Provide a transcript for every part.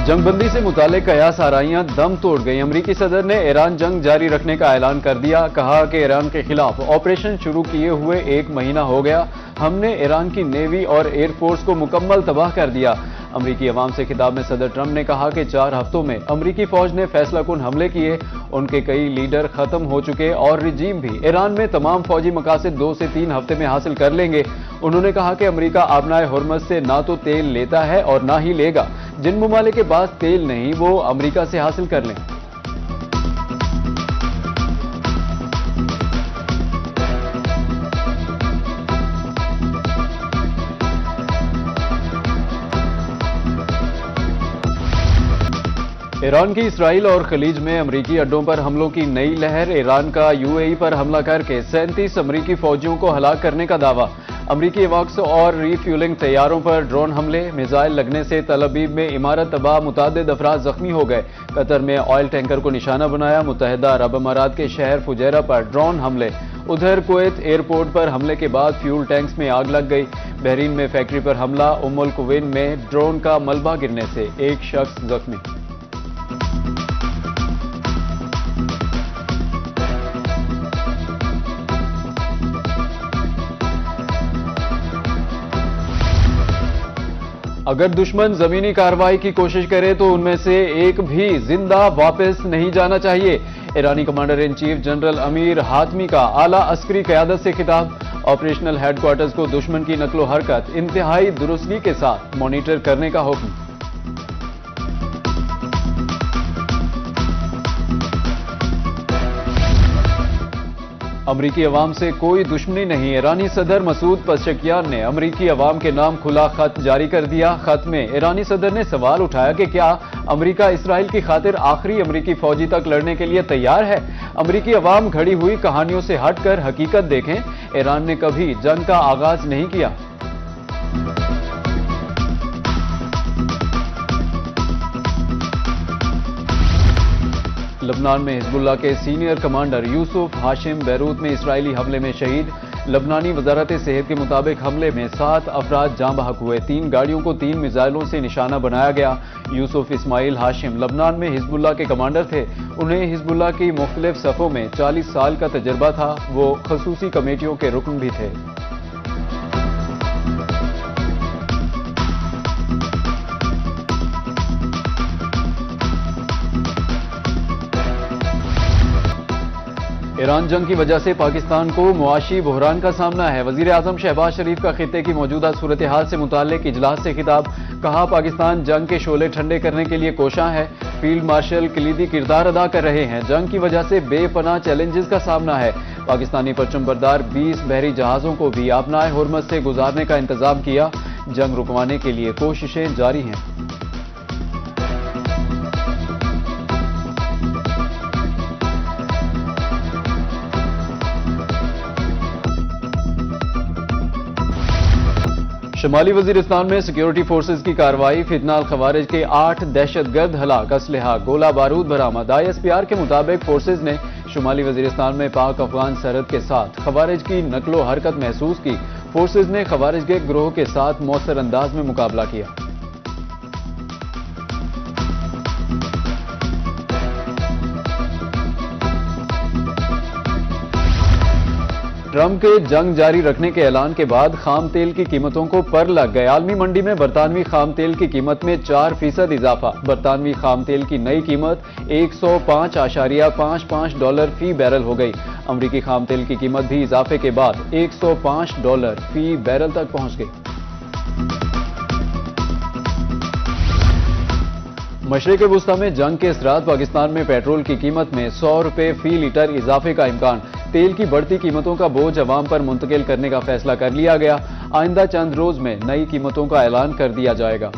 जंगबंदी से मुतालिक कयास आराइयां दम तोड़ गई। अमरीकी सदर ने ईरान जंग जारी रखने का ऐलान कर दिया। कहा कि ईरान के खिलाफ ऑपरेशन शुरू किए हुए 1 महीना हो गया। हमने ईरान की नेवी और एयरफोर्स को मुकम्मल तबाह कर दिया। अमरीकी अवाम से खिताब में सदर ट्रंप ने कहा कि 4 हफ्तों में अमरीकी फौज ने फैसलाकुन हमले किए। उनके कई लीडर खत्म हो चुके और रिजीम भी ईरान में तमाम फौजी मकासद 2 से 3 हफ्ते में हासिल कर लेंगे। उन्होंने कहा कि अमरीका आबनाए हुर्मज से ना तो तेल लेता है और ना ही लेगा। जिन ममालिक के पास तेल नहीं वो अमरीका से हासिल कर लें। ईरान की इसराइल और खलीज में अमरीकी अड्डों पर हमलों की नई लहर। ईरान का यूएई पर हमला करके 37 अमरीकी फौजियों को हलाक करने का दावा। अमरीकी एवॉक्स और रीफ्यूलिंग तैयारों पर ड्रोन हमले। मिसाइल लगने से तल अबीब में इमारत तबाह, मुतादिद अफराद जख्मी हो गए। कतर में ऑयल टैंकर को निशाना बनाया। मुत्तहिदा अरब अमारात के शहर फुजैरा पर ड्रोन हमले। उधर कुवैत एयरपोर्ट पर हमले के बाद फ्यूल टैंक्स में आग लग गई। बहरीन में फैक्ट्री पर हमला। उम्मुल कुवैन में ड्रोन का मलबा गिरने से एक शख्स जख्मी। अगर दुश्मन जमीनी कार्रवाई की कोशिश करे तो उनमें से एक भी जिंदा वापस नहीं जाना चाहिए। ईरानी commander in chief general Amir Hatami का आला अस्करी क़यादत से खिताब। ऑपरेशनल हेडक्वार्टर्स को दुश्मन की नकलो हरकत इंतहाई दुरुस्ती के साथ मॉनिटर करने का हुक्म। अमरीकी अवाम से कोई दुश्मनी नहीं। ईरानी सदर मसूद पज़ेश्कियान ने अमरीकी अवाम के नाम खुला खत जारी कर दिया। खत में ईरानी सदर ने सवाल उठाया कि क्या अमरीका इसराइल की खातिर आखिरी अमरीकी फौजी तक लड़ने के लिए तैयार है। अमरीकी अवाम घड़ी हुई कहानियों से हटकर हकीकत देखें। ईरान ने कभी जंग का आगाज नहीं किया। लबनान में हिजबुल्लाह के senior commander Yusuf Hashim Beirut में इस्राइली हमले में शहीद। लबनानी वजारत सेहत के मुताबिक हमले में 7 अफराद जाँ बहक हुए। 3 गाड़ियों को 3 मिसाइलों से निशाना बनाया गया। यूसुफ इस्माइल हाशिम लबनान में हिजबुल्लाह के कमांडर थे। उन्हें हिजबुल्लाह की मुख्तलिफ सफ़ों में 40 साल का तजर्बा था। वो खसूसी कमेटियों के रुकन भी थे। ईरान जंग की वजह से पाकिस्तान को मुआशी बहरान का सामना है। वजीर आजम शहबाज शरीफ का खित्ते की मौजूदा सूरत हाल से मुतालिक इजलास से खिताब। कहा पाकिस्तान जंग के शोले ठंडे करने के लिए कोशां है। फील्ड मार्शल कलीदी किरदार अदा कर रहे हैं। जंग की वजह से बेपनाह चैलेंजेस का सामना है। पाकिस्तानी परचम बरदार 20 बहरी जहाजों को भी आबनाए हुर्मज से गुजारने का इंतजाम किया। जंग रुकवाने के लिए कोशिशें जारी हैं। शुमाली वजीरिस्तान में सिक्योरिटी फोर्सेज की कार्रवाई। फितनाल खवारिज के 8 दहशतगर्द हलाक। असलहा गोला बारूद बरामद। ISPR के मुताबिक फोर्सेज ने शुमाली वजीरिस्तान में पाक अफगान सरहद के साथ खवारिज की नकलो हरकत महसूस की। फोर्सेज ने खवारिज के गिरोह के साथ मौसर अंदाज में मुकाबला किया। ट्रंप के जंग जारी रखने के ऐलान के बाद खाम तेल की कीमतों को पर लग गए। आलमी मंडी में बरतानवी खाम तेल की कीमत में 4% इजाफा। बरतानवी खाम तेल की नई कीमत $105.55 फी बैरल हो गई। अमरीकी खाम तेल की कीमत भी इजाफे के बाद $105 फी बैरल तक पहुंच गई। मशरिक़ वुस्ता में जंग के असरात। पाकिस्तान में पेट्रोल की कीमत में ₹100 फी लीटर इजाफे का इम्कान। तेल की बढ़ती कीमतों का बोझ अवाम पर मुंतकिल करने का फैसला कर लिया गया। आइंदा चंद रोज में नई कीमतों का ऐलान कर दिया जाएगा।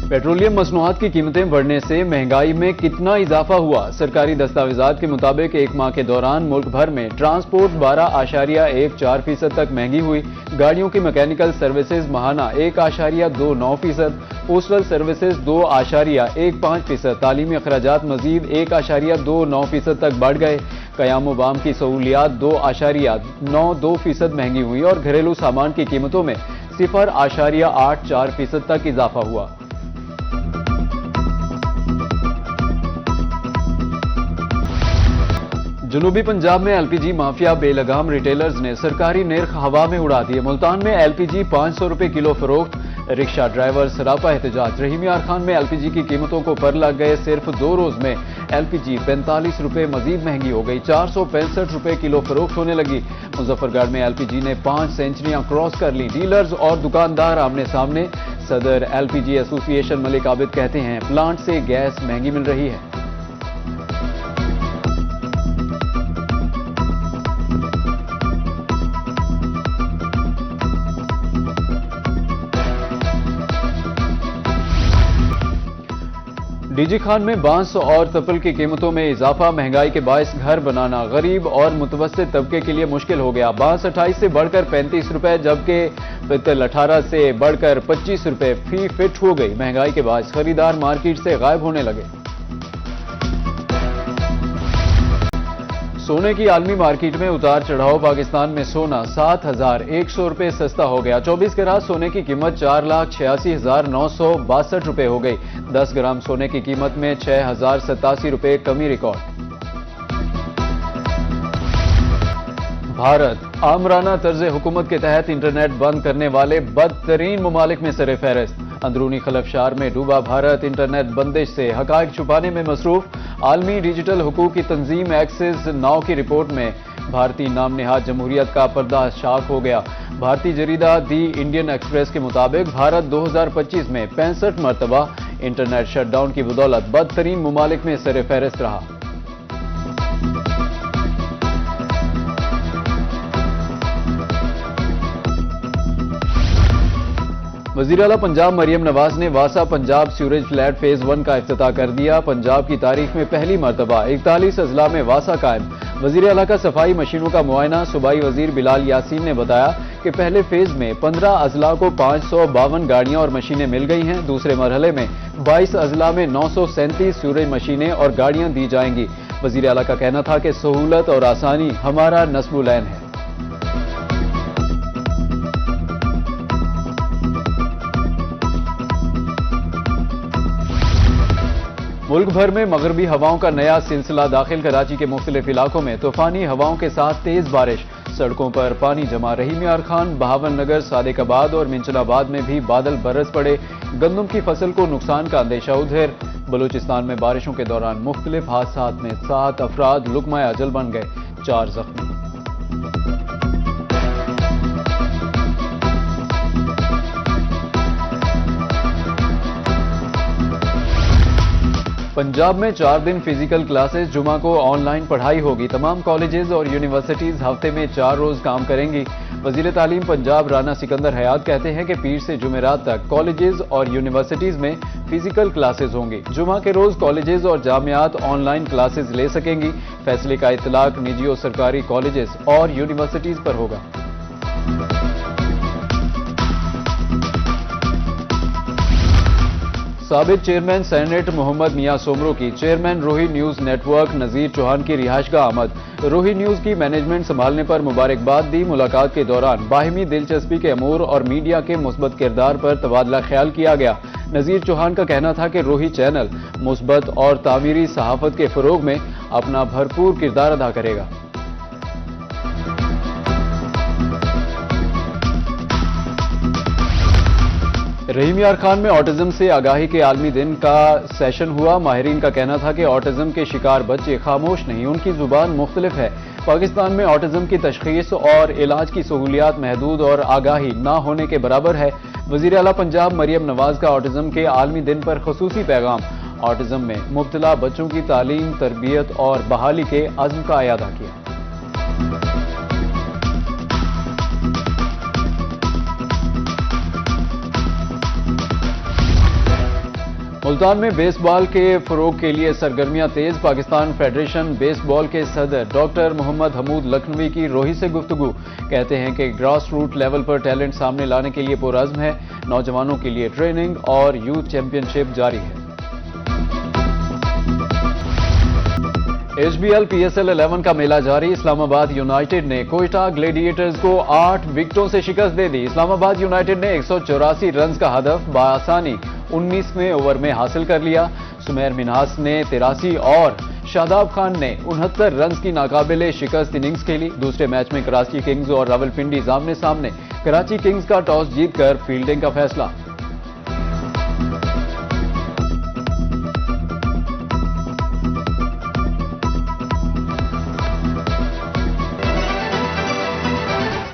पेट्रोलियम मसनूआत की कीमतें बढ़ने से महंगाई में कितना इजाफा हुआ। सरकारी दस्तावेजात के मुताबिक 1 माह के दौरान मुल्क भर में ट्रांसपोर्ट 12.14% तक महंगी हुई। गाड़ियों की मैकेनिकल सर्विसेज माहाना 1.29%, पोस्टल सर्विसेज 2.15%, तालीमी अखराजात मजीद 1.29% तक बढ़ गए। कयामोबाम की सहूलियात 2.92% महंगी हुई और घरेलू सामान की कीमतों में 0.84% तक इजाफा हुआ। जनूबी पंजाब में एलपीजी माफिया बेलगाम रिटेलर्स ने सरकारी निर्ख हवा में उड़ा दिए। मुल्तान में एलपीजी 500 रुपए किलो फरोख्त, रिक्शा ड्राइवर सरापा एहतजाज। रहीम यार खान में एलपीजी की कीमतों को पर लग गए। सिर्फ 2 रोज में एलपीजी 45 रुपए मजीद महंगी हो गई, 465 रुपए किलो फरोख्त होने लगी। मुजफ्फरगढ़ में एलपीजी ने 5 सेंचुरियां क्रॉस कर ली। डीलर्स और दुकानदार आमने सामने। सदर एलपीजी एसोसिएशन मलिक आबिद कहते हैं प्लांट से गैस महंगी मिल रही है। डीजी खान में बांस और तपल की कीमतों में इजाफा। महंगाई के बायस घर बनाना गरीब और मुतवस्सित तबके के लिए मुश्किल हो गया। बांस 28 से बढ़कर 35 रुपए जबकि पित्तल 18 से बढ़कर 25 रुपए फी फिट हो गई। महंगाई के बायस खरीदार मार्केट से गायब होने लगे। सोने की आलमी मार्केट में उतार चढ़ाव। पाकिस्तान में सोना 7,100 रुपए सस्ता हो गया। 24 कैरात सोने की कीमत 4,86,962 रुपए हो गई। 10 ग्राम सोने की कीमत में 6,087 रुपए कमी रिकॉर्ड। भारत आमराना तर्ज हुकूमत के तहत इंटरनेट बंद करने वाले बदतरीन ममालिक में सरे फहरिस्त। अंदरूनी खलफशार में डूबा भारत इंटरनेट बंदिश से हकायक छुपाने में मसरूफ। आलमी डिजिटल हुकूक की तंजीम एक्सिस नाउ की रिपोर्ट में भारतीय नाम निहाद जमहूरियत का पर्दा शाक हो गया। भारतीय जरीदा दी इंडियन एक्सप्रेस के मुताबिक भारत 2025 में 65 मरतबा इंटरनेट शटडाउन की बदौलत बदतरीन ममालिक में सरे फहरिस्त रहा। वज़ीर आला पंजाब मरियम नवाज ने वासा पंजाब सीवरेज फ्लैट फेज 1 का इफ्तिताह कर दिया। पंजाब की तारीख में पहली मरतबा 41 अजला में वासा कायम। वज़ीर आला का सफाई मशीनों का मुआयना। सूबाई वज़ीर बिलाल यासीन ने बताया कि पहले फेज में 15 अजला को 552 गाड़ियां और मशीनें मिल गई हैं। दूसरे मरहले में 22 अजला में 937 सीवरेज मशीनें और गाड़ियां दी जाएंगी। वज़ीर आला का कहना था कि सहूलत और आसानी हमारा नस्बुल ऐन है। मुल्क भर में मगरबी हवाओं का नया सिलसिला दाखिल। कराची के मुख्तलिफ इलाकों में तूफानी हवाओं के साथ तेज बारिश। सड़कों पर पानी जमा। रहीम यार खान, बहावन नगर, सादिकाबाद और मिंचनाबाद में भी बादल बरस पड़े। गंदम की फसल को नुकसान का अंदेशा। उधर बलूचिस्तान में बारिशों के दौरान मुख्तलिफ हादसात में 7 अफराद लुकमा अजल बन गए, 4 जख्मी। पंजाब में 4 दिन फिजिकल क्लासेस। जुमा को ऑनलाइन पढ़ाई होगी। तमाम कॉलेजेस और यूनिवर्सिटीज हफ्ते में 4 रोज काम करेंगी। वजीर तालीम पंजाब राना सिकंदर हयात कहते हैं कि पीर से जुमेरात तक कॉलेजेस और यूनिवर्सिटीज में फिजिकल क्लासेस होंगी। जुमा के रोज कॉलेजेस और जामियात ऑनलाइन क्लासेस ले सकेंगी। फैसले का इतलाक निजी और सरकारी कॉलेजेस और यूनिवर्सिटीज पर होगा। साबिक चेयरमैन सेनेट मोहम्मद मियां सोमरो की चेयरमैन रोही न्यूज नेटवर्क नजीर चौहान की रिहाइशगाह आमद। रोही न्यूज की मैनेजमेंट संभालने पर मुबारकबाद दी। मुलाकात के दौरान बाहिमी दिलचस्पी के अमूर और मीडिया के मुस्बत किरदार पर तबादला ख्याल किया गया। नजीर चौहान का कहना था कि रोही चैनल मुस्बत और तामीरी सहाफत के फरोग में अपना भरपूर किरदार अदा करेगा। रहीम यार खान में ऑटिज्म से आगाही के आलमी दिन का सेशन हुआ। माहिरीन का कहना था कि ऑटिज्म के शिकार बच्चे खामोश नहीं, उनकी जुबान मुख्तलिफ है। पाकिस्तान में ऑटिज्म की तशखीस और इलाज की सहूलियात महदूद और आगाही ना होने के बराबर है। वज़ीर आला पंजाब मरियम नवाज का ऑटिज्म के आलमी दिन पर खुसूसी पैगाम। ऑटिज्म में मुब्तला बच्चों की तालीम, तरबियत और बहाली के अज़्म का अयादा किया। मुल्तान में बेसबॉल के फरोग के लिए सरगर्मियां तेज। पाकिस्तान फेडरेशन बेसबॉल के सदर डॉक्टर मोहम्मद हमूद लखनवी की रोही से गुफ्तगू। कहते हैं कि ग्रास रूट लेवल पर टैलेंट सामने लाने के लिए पुरअज़्म है। नौजवानों के लिए ट्रेनिंग और यूथ चैंपियनशिप जारी है। HBL PSL 11 का मेला जारी। इस्लामाबाद यूनाइटेड ने कोयटा ग्लेडिएटर्स को 8 विकेटों से शिकस्त दे दी। इस्लामाबाद यूनाइटेड ने 184 रन का हदफ बासानी 19वें ओवर में हासिल कर लिया। सुमेर मिन्हास ने 83 और शादाब खान ने 69 रन की नाकाबिले शिकस्त इनिंग्स खेली। दूसरे मैच में कराची किंग्स और रावलपिंडी आमने सामने। कराची किंग्स का टॉस जीतकर फील्डिंग का फैसला।